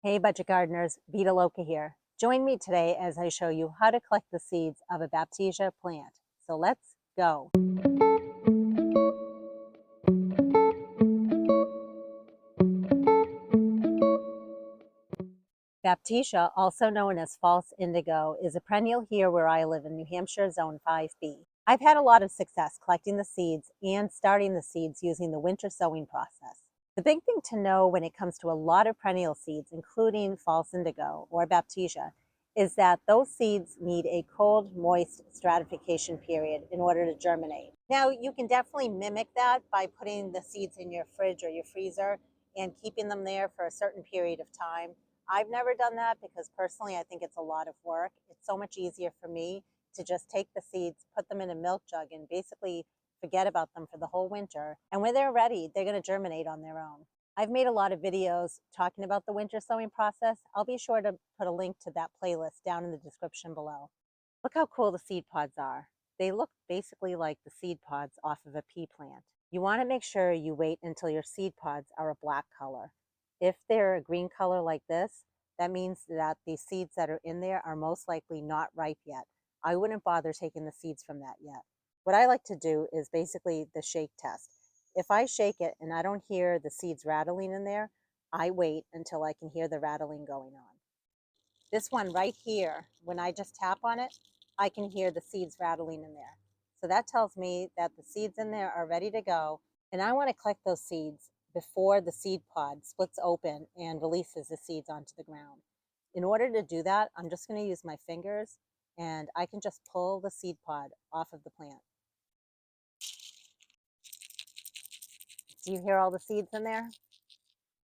Hey budget gardeners, Vita Loca here. Join me today as I show you how to collect the seeds of a Baptisia plant. So let's go. Baptisia, also known as false indigo, is a perennial here where I live in New Hampshire, Zone 5B. I've had a lot of success collecting the seeds and starting the seeds using the winter sowing process. The big thing to know when it comes to a lot of perennial seeds, including false indigo or Baptisia, is that those seeds need a cold, moist stratification period in order to germinate. Now, you can definitely mimic that by putting the seeds in your fridge or your freezer and keeping them there for a certain period of time. I've never done that because personally I think it's a lot of work. It's so much easier for me to just take the seeds, put them in a milk jug, and basically forget about them for the whole winter. And when they're ready, they're going to germinate on their own. I've made a lot of videos talking about the winter sowing process. I'll be sure to put a link to that playlist down in the description below. Look how cool the seed pods are. They look basically like the seed pods off of a pea plant. You want to make sure you wait until your seed pods are a black color. If they're a green color like this, that means that the seeds that are in there are most likely not ripe yet. I wouldn't bother taking the seeds from that yet. What I like to do is basically the shake test. If I shake it and I don't hear the seeds rattling in there, I wait until I can hear the rattling going on. This one right here, when I just tap on it, I can hear the seeds rattling in there. So that tells me that the seeds in there are ready to go. And I want to collect those seeds before the seed pod splits open and releases the seeds onto the ground. In order to do that, I'm just going to use my fingers and I can just pull the seed pod off of the plant. Do you hear all the seeds in there?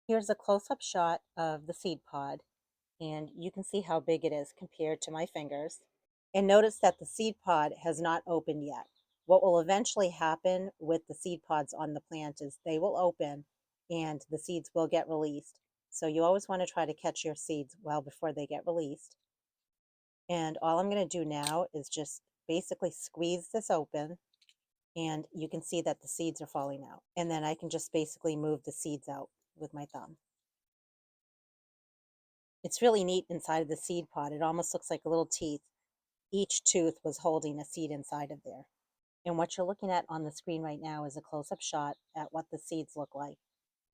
Here's a close-up shot of the seed pod, and you can see how big it is compared to my fingers. And notice that the seed pod has not opened yet. What will eventually happen with the seed pods on the plant is they will open and the seeds will get released. So you always want to try to catch your seeds well before they get released. And all I'm going to do now is just basically squeeze this open, and you can see that the seeds are falling out. And then I can just basically move the seeds out with my thumb. It's really neat inside of the seed pod. It almost looks like a little teeth. Each tooth was holding a seed inside of there. And what you're looking at on the screen right now is a close-up shot at what the seeds look like.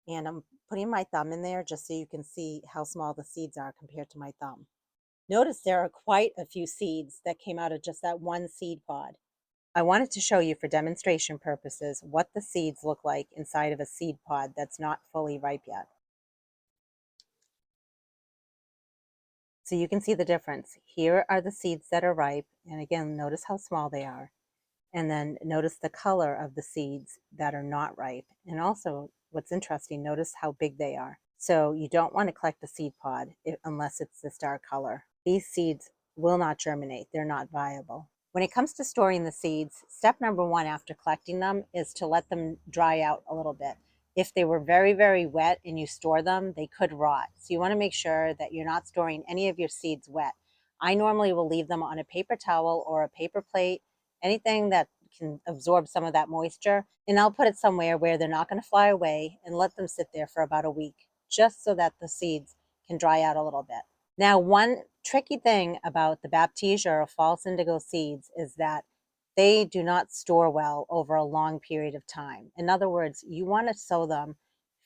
And I'm putting my thumb in there just so you can see how small the seeds are compared to my thumb. Notice there are quite a few seeds that came out of just that one seed pod. I wanted to show you for demonstration purposes what the seeds look like inside of a seed pod that's not fully ripe yet. So you can see the difference. Here are the seeds that are ripe, and again, notice how small they are. And then notice the color of the seeds that are not ripe. And also, what's interesting, notice how big they are. So you don't want to collect the seed pod unless it's this dark color. These seeds will not germinate. They're not viable. When it comes to storing the seeds, step number one after collecting them is to let them dry out a little bit. If they were very, very wet and you store them, they could rot. So you want to make sure that you're not storing any of your seeds wet. I normally will leave them on a paper towel or a paper plate, anything that can absorb some of that moisture. And I'll put it somewhere where they're not going to fly away and let them sit there for about a week, just so that the seeds can dry out a little bit. Now, one tricky thing about the Baptisia or false indigo seeds is that they do not store well over a long period of time. In other words, you want to sow them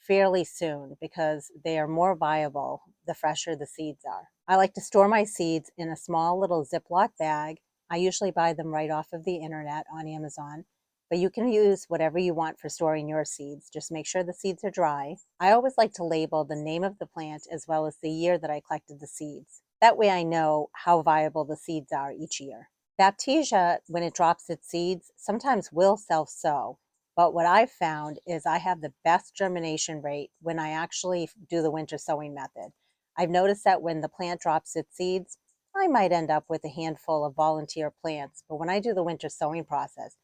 fairly soon because they are more viable the fresher the seeds are. I like to store my seeds in a small little Ziploc bag. I usually buy them right off of the internet on Amazon, but you can use whatever you want for storing your seeds. Just make sure the seeds are dry. I always like to label the name of the plant as well as the year that I collected the seeds. That way I know how viable the seeds are each year. Baptisia, when it drops its seeds, sometimes will self-sow. But what I've found is I have the best germination rate when I actually do the winter sowing method. I've noticed that when the plant drops its seeds, I might end up with a handful of volunteer plants. But when I do the winter sowing process,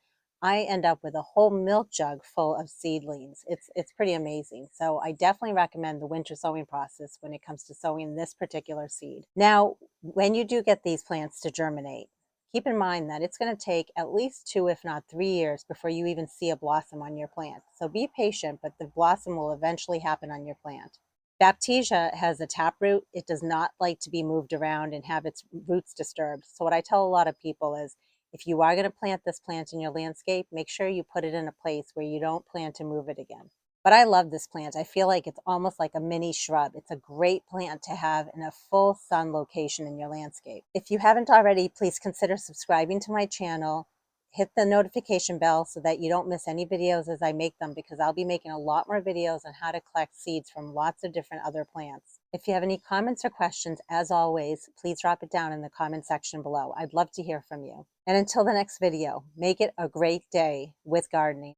I end up with a whole milk jug full of seedlings. It's pretty amazing. So I definitely recommend the winter sowing process when it comes to sowing this particular seed. Now, when you do get these plants to germinate, keep in mind that it's going to take at least 2, if not 3 years before you even see a blossom on your plant. So be patient, but the blossom will eventually happen on your plant. Baptisia has a taproot. It does not like to be moved around and have its roots disturbed. So what I tell a lot of people is, if you are going to plant this plant in your landscape, make sure you put it in a place where you don't plan to move it again. But I love this plant. I feel like it's almost like a mini shrub. It's a great plant to have in a full sun location in your landscape. If you haven't already, please consider subscribing to my channel. Hit the notification bell so that you don't miss any videos as I make them, because I'll be making a lot more videos on how to collect seeds from lots of different other plants. If you have any comments or questions, as always, please drop it down in the comment section below. I'd love to hear from you. And until the next video, make it a great day with gardening.